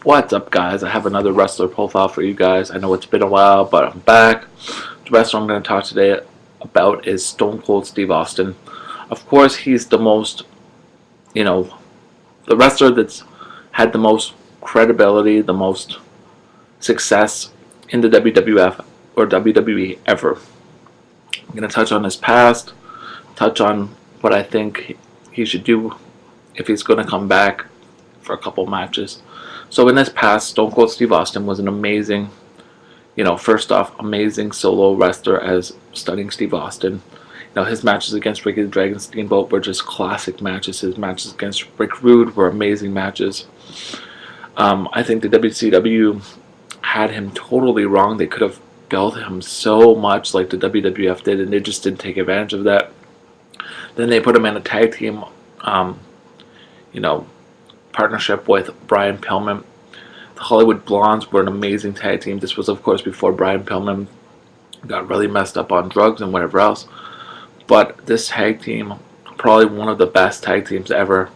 What's up, guys? I have another wrestler profile for you guys. I know it's been a while, but I'm back. The wrestler I'm going to talk today about is Stone Cold Steve Austin. Of course, he's the most, you know, the wrestler that's had the most credibility, the most success in the WWF or WWE ever. I'm going to touch on his past, touch on what I think he should do if he's going to come back for a couple matches. So in this past, Stone Cold Steve Austin was an amazing, first off, amazing solo wrestler as Stunning Steve Austin. His matches against Ricky the Dragon Steamboat were just classic matches. His matches against Rick Rude were amazing matches. I think the WCW had him totally wrong. They could have built him so much like the WWF did, and they just didn't take advantage of that. Then they put him in a tag team, you know, partnership with Brian Pillman. The Hollywood Blondes were an amazing tag team. This was, of course, before Brian Pillman got really messed up on drugs and whatever else. But this tag team, probably one of the best tag teams ever.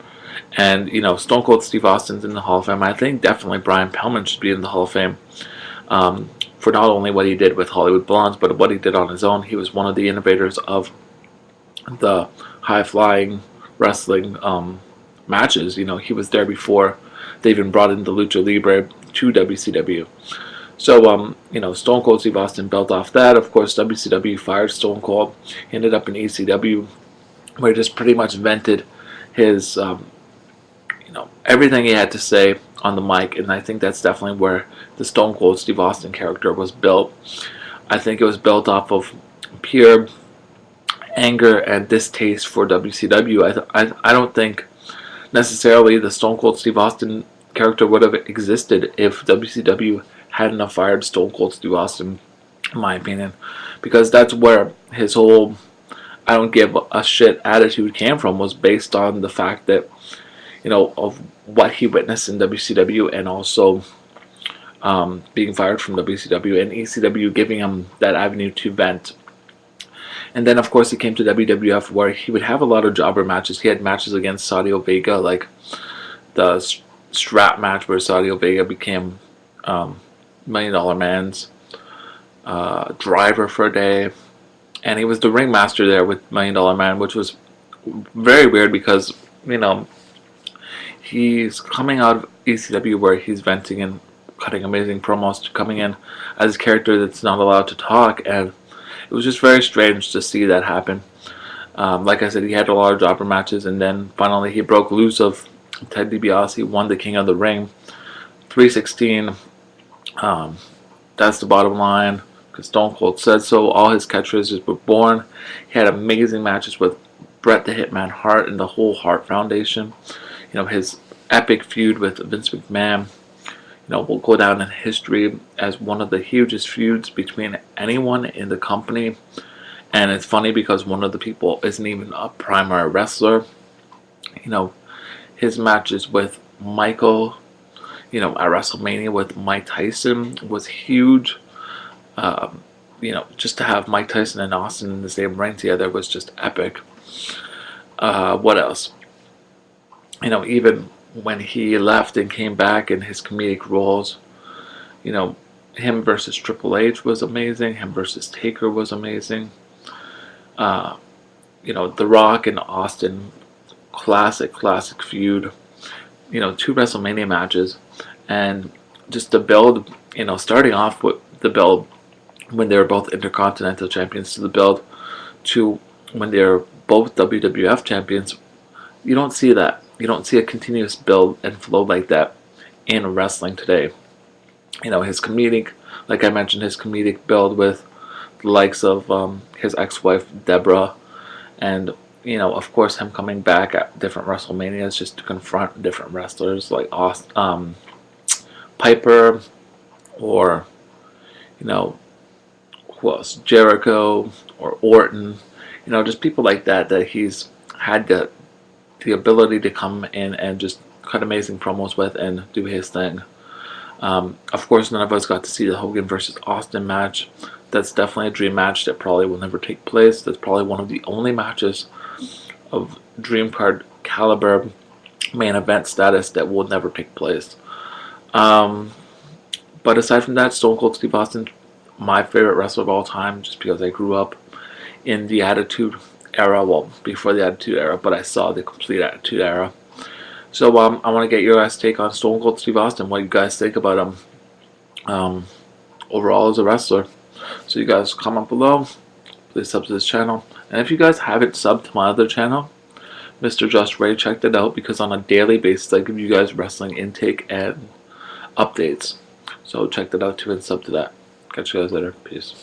And, Stone Cold Steve Austin's in the Hall of Fame. I think definitely Brian Pillman should be in the Hall of Fame for not only what he did with Hollywood Blondes, but what he did on his own. He was one of the innovators of the high-flying wrestling matches. He was there before they even brought in the Lucha Libre to WCW. So, Stone Cold Steve Austin built off that. Of course, WCW fired Stone Cold. He ended up in ECW, where he just pretty much vented his, everything he had to say on the mic. And I think that's definitely where the Stone Cold Steve Austin character was built. I think it was built off of pure anger and distaste for WCW. I don't think necessarily the Stone Cold Steve Austin character would have existed if WCW hadn't have fired Stone Cold Steve Austin, in my opinion, because that's where his whole I don't give a shit attitude came from, was based on the fact that, of what he witnessed in WCW, and also being fired from WCW, and ECW giving him that avenue to vent. And then, of course, he came to WWF, where he would have a lot of jobber matches. He had matches against Sadio Vega, like the strap match where Sadio Vega became $1 Million Man's driver for a day. And he was the ringmaster there with $1 Million Man, which was very weird because, he's coming out of ECW where he's venting and cutting amazing promos, to coming in as a character that's not allowed to talk. And it was just very strange to see that happen. Like I said, he had a lot of jobber matches, and then finally he broke loose of Ted DiBiase, won the King of the Ring, 316. That's the bottom line, because Stone Cold said so. All his catchphrases were born. He had amazing matches with Bret the Hitman Hart and the whole Hart Foundation. His epic feud with Vince McMahon, will go down in history as one of the hugest feuds between anyone in the company. And it's funny because one of the people isn't even a primary wrestler. His matches with Michael, at WrestleMania with Mike Tyson was huge. Just to have Mike Tyson and Austin in the same ring together was just epic. What else? Even when he left and came back in his comedic roles, him versus Triple H was amazing. Him versus Taker was amazing. The Rock and Austin, classic feud. 2 WrestleMania matches, and just the build. Starting off with the build when they were both Intercontinental Champions, to the build to when they're both WWF Champions. You don't see that. You don't see a continuous build and flow like that in wrestling today. His comedic, like I mentioned, his comedic build with the likes of his ex-wife Deborah, and of course, him coming back at different WrestleManias just to confront different wrestlers like Piper, or who else, Jericho or Orton. Just people like that he's had the ability to come in and just cut amazing promos with and do his thing. Of course, none of us got to see the Hogan versus Austin match. That's definitely a dream match that probably will never take place. That's probably one of the only matches of dream card caliber, main event status, that will never take place. But aside from that, Stone Cold Steve Austin, my favorite wrestler of all time, just because I grew up in the Attitude Era. Well, before the Attitude Era, but I saw the complete Attitude Era. So I want to get your guys' take on Stone Cold Steve Austin. What you guys think about him overall as a wrestler? So you guys comment below. Please sub to this channel. And if you guys haven't subbed to my other channel, Mr. Just Ray, check that out, because on a daily basis I give you guys wrestling intake and updates. So check that out too and sub to that. Catch you guys later. Peace.